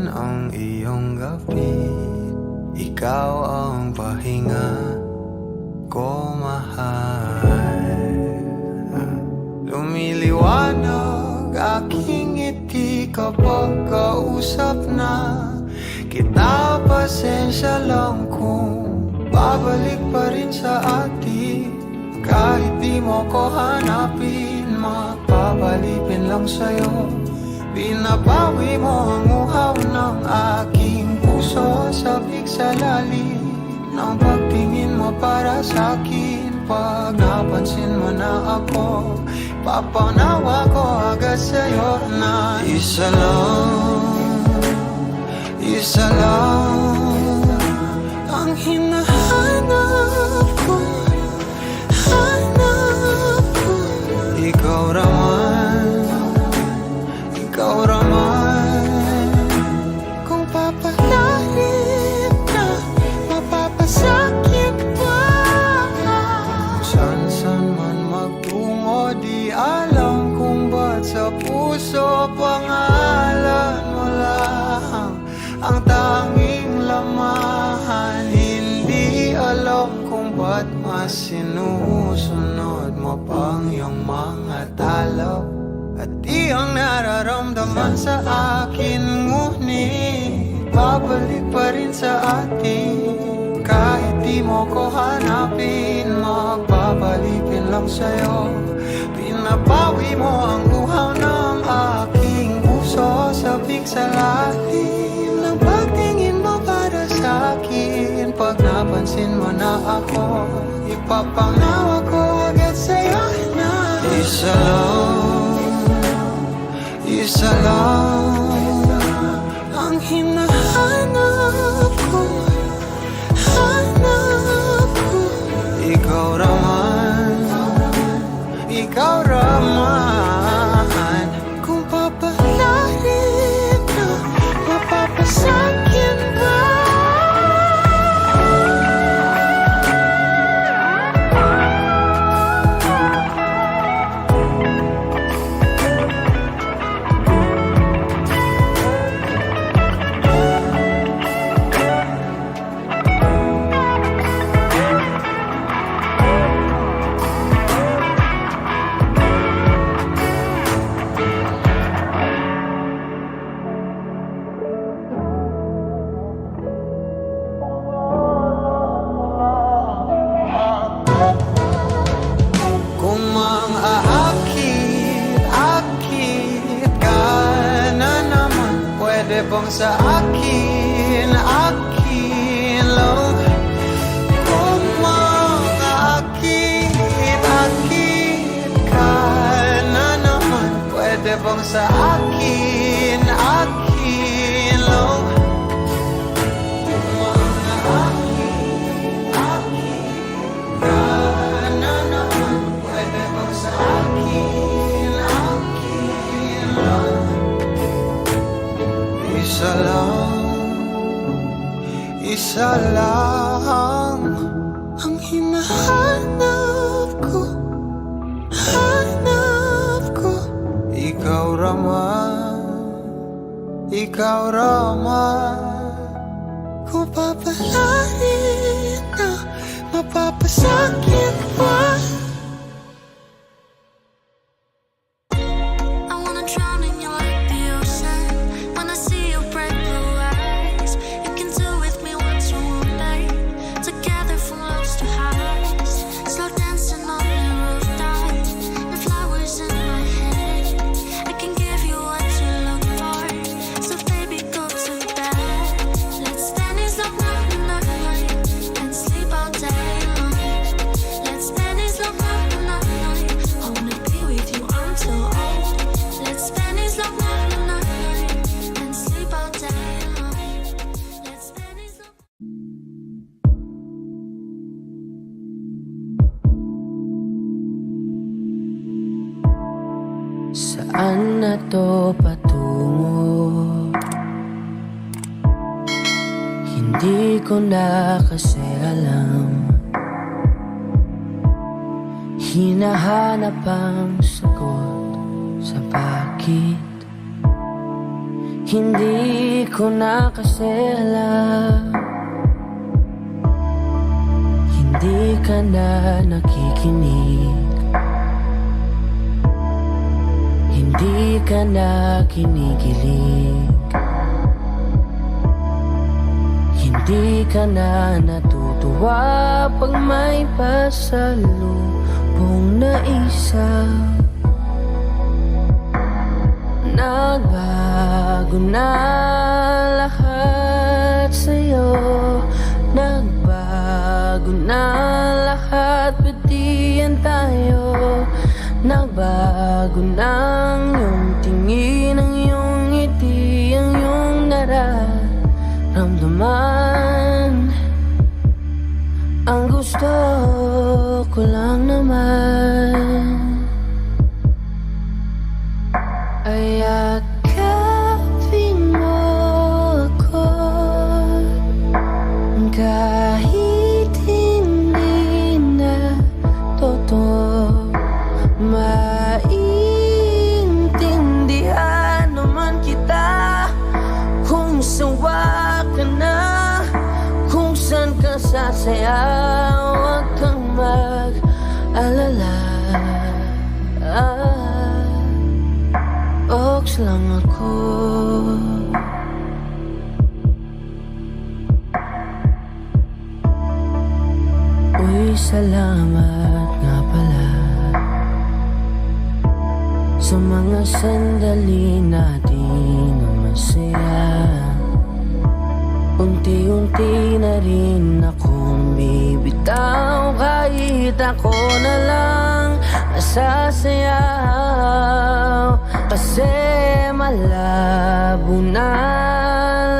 man ang iyong gabi, ikaw ang pahinga ko, mahal. Lumiliwanag aking ngiti kapag kausap na kita. Pasensya lang kung babalik pa rin sa atin. Kahit di mo ko hanapin, mapapalipin lang sa'yo. Binabawi mo ang uhaw ng aking puso, sabik sa lalim ng pagtingin mo para sa'kin. Pag napansin mo na ako, papanawa ko agad sa'yo na isa lang ang hinahanap ko. Ikaw raman, kung papalarin na mapapasakit pa. Saan man magtungo, di alam kung ba't sa puso pangalan mo lang ang tanging lamahan. Hindi alam kung ba't mas sinusunod mo pang iyong mga talo. At di ang nararamdaman sa akin, ngunit babalik pa rin sa atin. Kahit di mo ko hanapin, magpapalipin lang sa'yo. Pinabawi mo ang uhaw ng aking puso, sabik sa lalim ng pagtingin mo para sa'kin. Pag napansin mo na ako, ipapanawa ko agad sa'yo na isa lang ang hinahanap ko. Ikaw raman, kung papalarin na mapapasakit ba. Sa akin lang, kung makaakit ka na naman, pwede bang sa akin lang? Kung makaakit ka na naman, pwede bang sa akin lang? Isa lang ang hinahanap ko. Ikaw raman, kung papalarin na mapapasakit pa. Saan na to patungo? Hindi ko na kasi alam. Hinahanap ang sagot sa bakit Hindi ko na kasi alam, hindi ka na nakikinig, hindi ka na kinikilig, hindi ka na natutuwa pag may pasalubong na isa. Nagbago na lahat sa'yo, nagbago na lahat, pati yan tayo. Nagbago na ang iyong tingin, ang iyong ngiti, ang iyong nararamdaman. Ang gusto ko lang naman ay yakapin mo ako, kahit hindi na totoo. Maintindihan naman kita kung sawa ka na, kung saan ka sasaya. Huwag kang mag-alala, Ox lang ako. Uy, salamat nga pala sa mga sandali natin na masaya. Unti-unti na rin akong bibitaw, kahit ako na lang nasasayaw. Kasi malabo na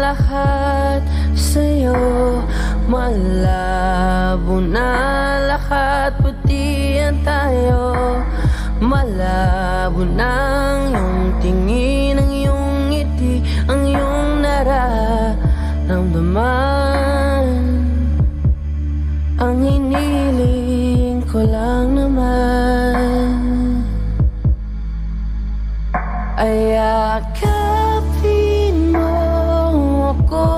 lahat sa'yo, malabo na lahat, pati yan tayo. Malabo na ang iyong tingin, ang iyong ngiti, ang iyong nararamdaman. Ang hiniling ko lang naman ay yakapin mo ako,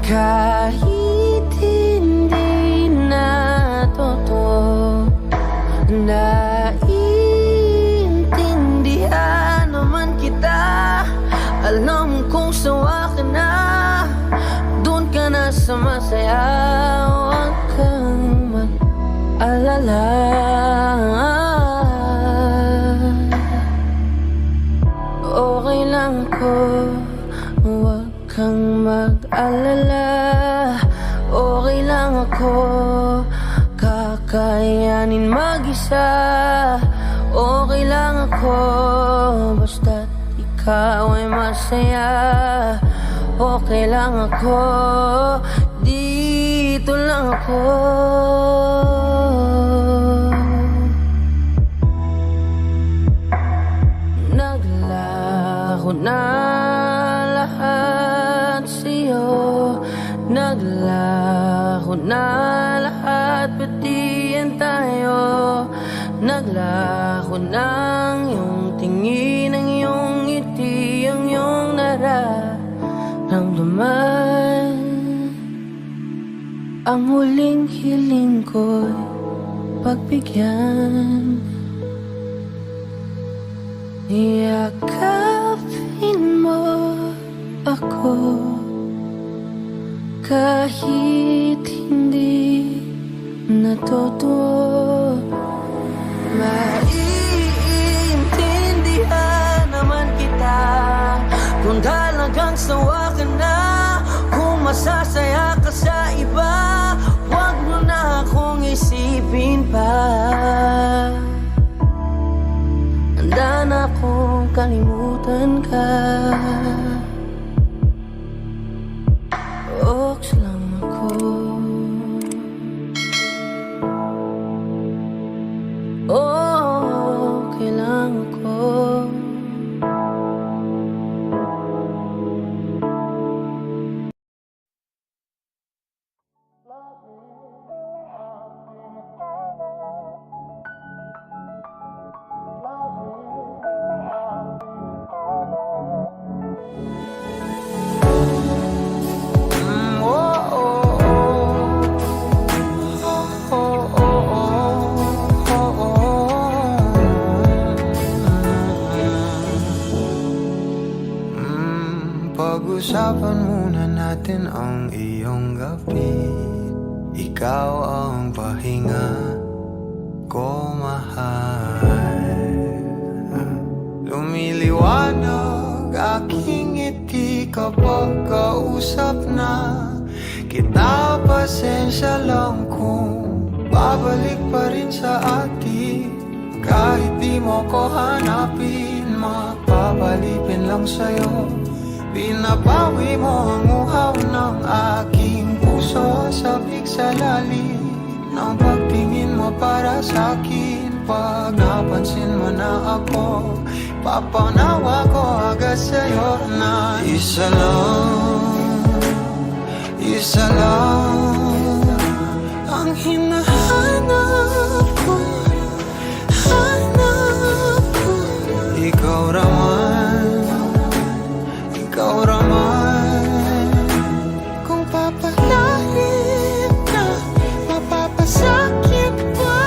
kahit hindi na totoo. Naiintindihan naman kita, alam kong sawa ka na, doon ka na sa masaya. Huwag kang mag-alala, okay lang ako. Huwag kang mag-alala, okay lang ako. Kakayanin mag-isa, okay lang ako. Basta't ikaw ay masaya, okay lang ako. Dito lang ako. Naglaho na lahat sa'yo, naglaho na lahat, pati yan tayo. Naglaho na ang iyong tingin, ang iyong ngiti, ang iyong nararamdaman. Ang huling hiling ko'y pagbigyan, yakapin mo ako, kahit hindi na totoo. Maiintindihan naman kita kung talagang sawa ka na, kung masasaya ka sa iba. Huwag mo na akong isipin pa, handa na akong kalimutan ka. Ox lang ako, okay lang ako. Pag-usapan muna natin ang iyong gabi. Ikaw ang pahinga ko, mahal. Lumiliwanag aking ngiti kapag kausap na kita. Pasensya lang kung babalik pa rin sa atin. Kahit di mo ko hanapin, mapapalipin lang sa'yo. Pinapawi mo ang uhaw ng aking puso. Sabik sa lalim ng pagtingin mo para sa'kin. Pag napansin mo na ako, papanawa ko agad sa'yo na isa lang ang hinahanap ko. Ikaw raman, kung papalalim na, mapapasakit pa.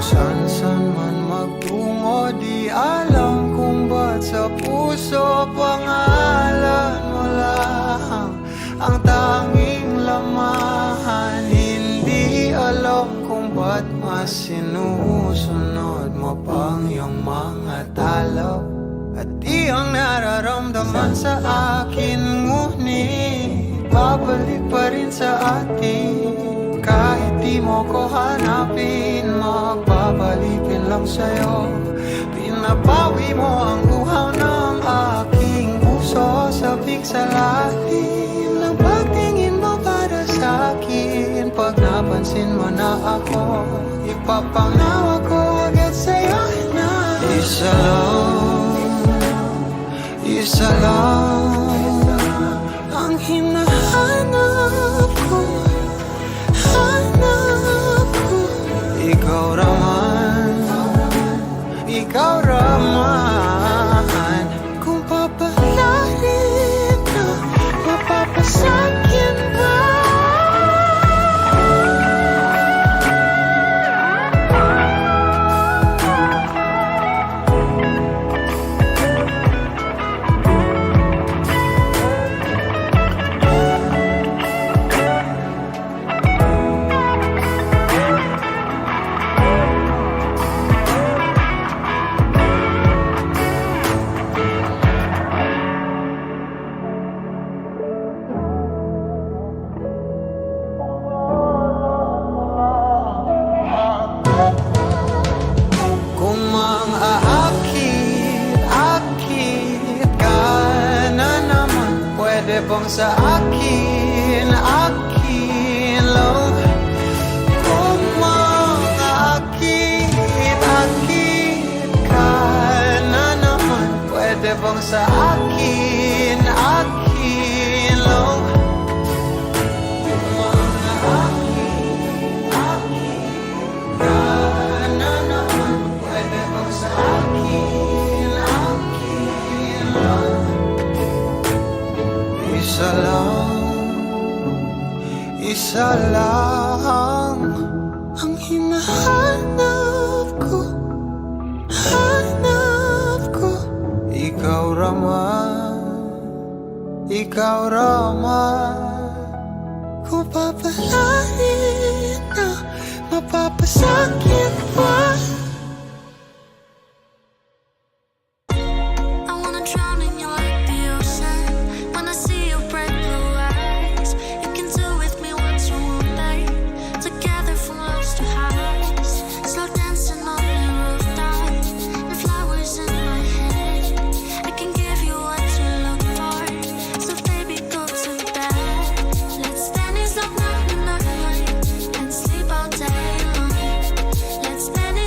San man magtungo, di alam kung ba't sa puso pangalan mo lang ang tanging lamahan. Hindi alam kung ba't mas sinusunod mo pang iyong mga talo. At iyong nararamdaman sa akin, ngunit babalik pa rin sa atin. Kahit di mo ko hanapin, magpapalipin lang sa'yo. Pinapawi mo ang uhaw ng aking puso. Sabik sa lalim ng pagtingin mo para sa'kin. Pag napansin mo na ako, ipapanawa ko agad sa'yo na isa lang ang hinahanap ko. Ikaw raman, kung papalalim na, mapapasakit ka. Bang sa akin lang. Kung makaakit ka na naman, pwede bang sa akin lang. Kung makaakit ka na naman, pwede bang sa akin lang. Isa lang ang hinahanap ko. Ikaw raman, kung papalalim na, mapapasakit pa. Let's spend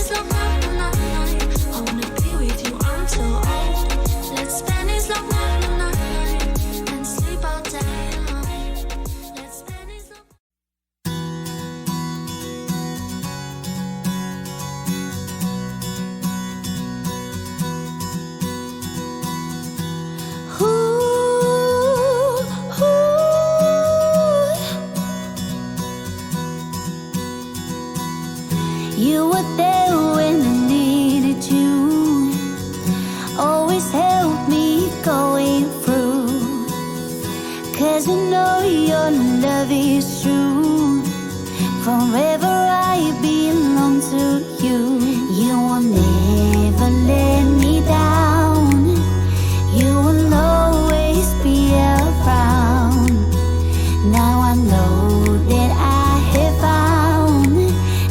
'cause I know your love is true. Forever I belong to you. You will never let me down. You will always be around. Now I know that I have found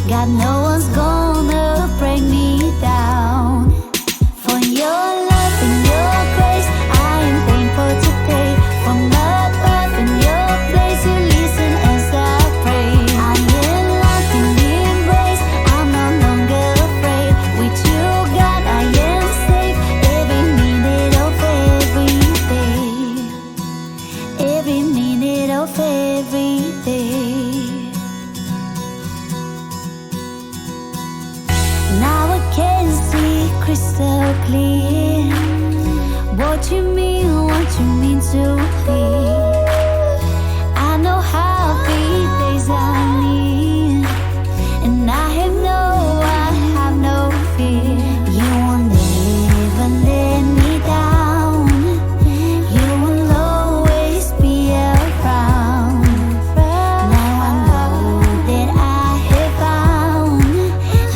God, no one's gonna break me down. For your love and your grace, I am thankful today. From above in your place, you listen as I pray. I am locked in the embrace, I'm no longer afraid. With you, God, I am safe. Every minute of every day. Every minute of every day. Now I can see crystal clear what you mean to me. I know how these days I need, and I have no fear. You will never let me down. You will always be around. Now I know that I have found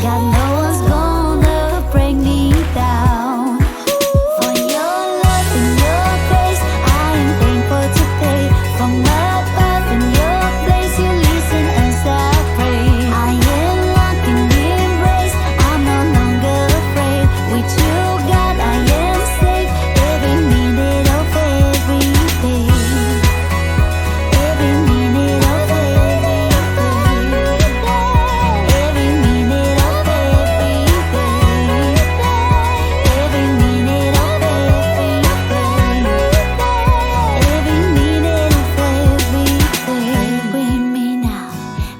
God, no one's gonna break me down. For your love and your grace, I am thankful today. From above in your place, you listen as I pray. I am locked in the embrace, I'm no longer afraid. With you, God, I am safe. Every minute of every day. Every minute of every day. Every minute of every day. Every minute of every day. Every minute of every day. With me now,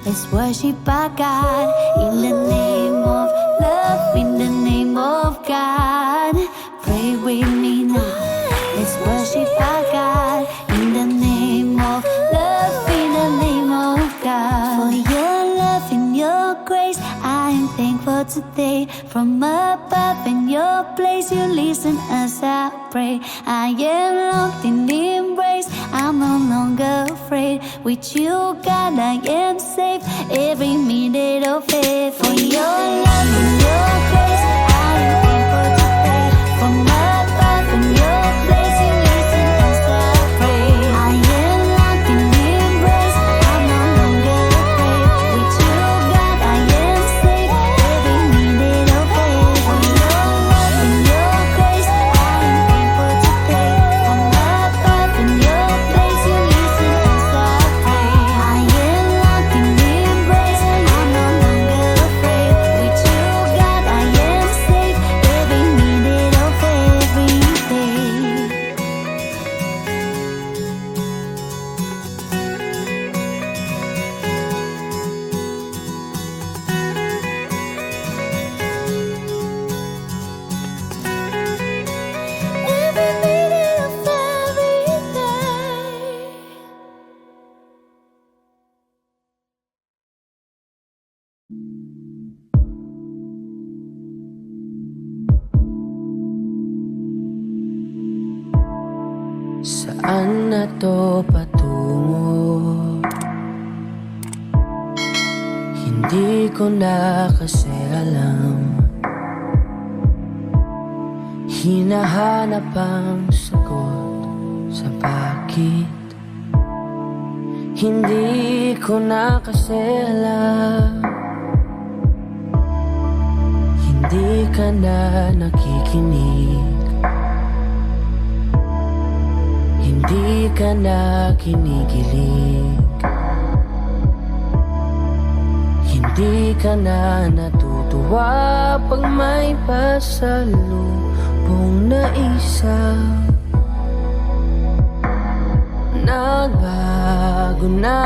let's worship our God in the name of love, in the name of God. Pray with me now, let's worship our God in the name of love, in the name of God. For your love and your grace, I am thankful today. From above in your place, you listen as I pray. I am locked in the embrace, I'm no longer afraid. With you, God, I am safe. Every minute of it. For your love and your grace, I am thankful today. From above in your place, you listen as I pray. I am locked in the embrace, I'm no longer afraid. With you, God, I am safe. Every minute of it. For your love and your grace, I am thankful today. From above in your place, you listen as I pray. I am locked in the embrace, I'm no longer afraid. With you, God, I am safe. Every minute of every day. Every minute of every day. Saan na to patungo? Hindi ko na kasi alam. Hinahanap ang sagot sa bakit. Hindi ko na kasi alam. Hindi ka na nakikinig. Hindi ka na kinikilig. Hindi ka na natutuwa pag may pasalubong na isa. Nagbago na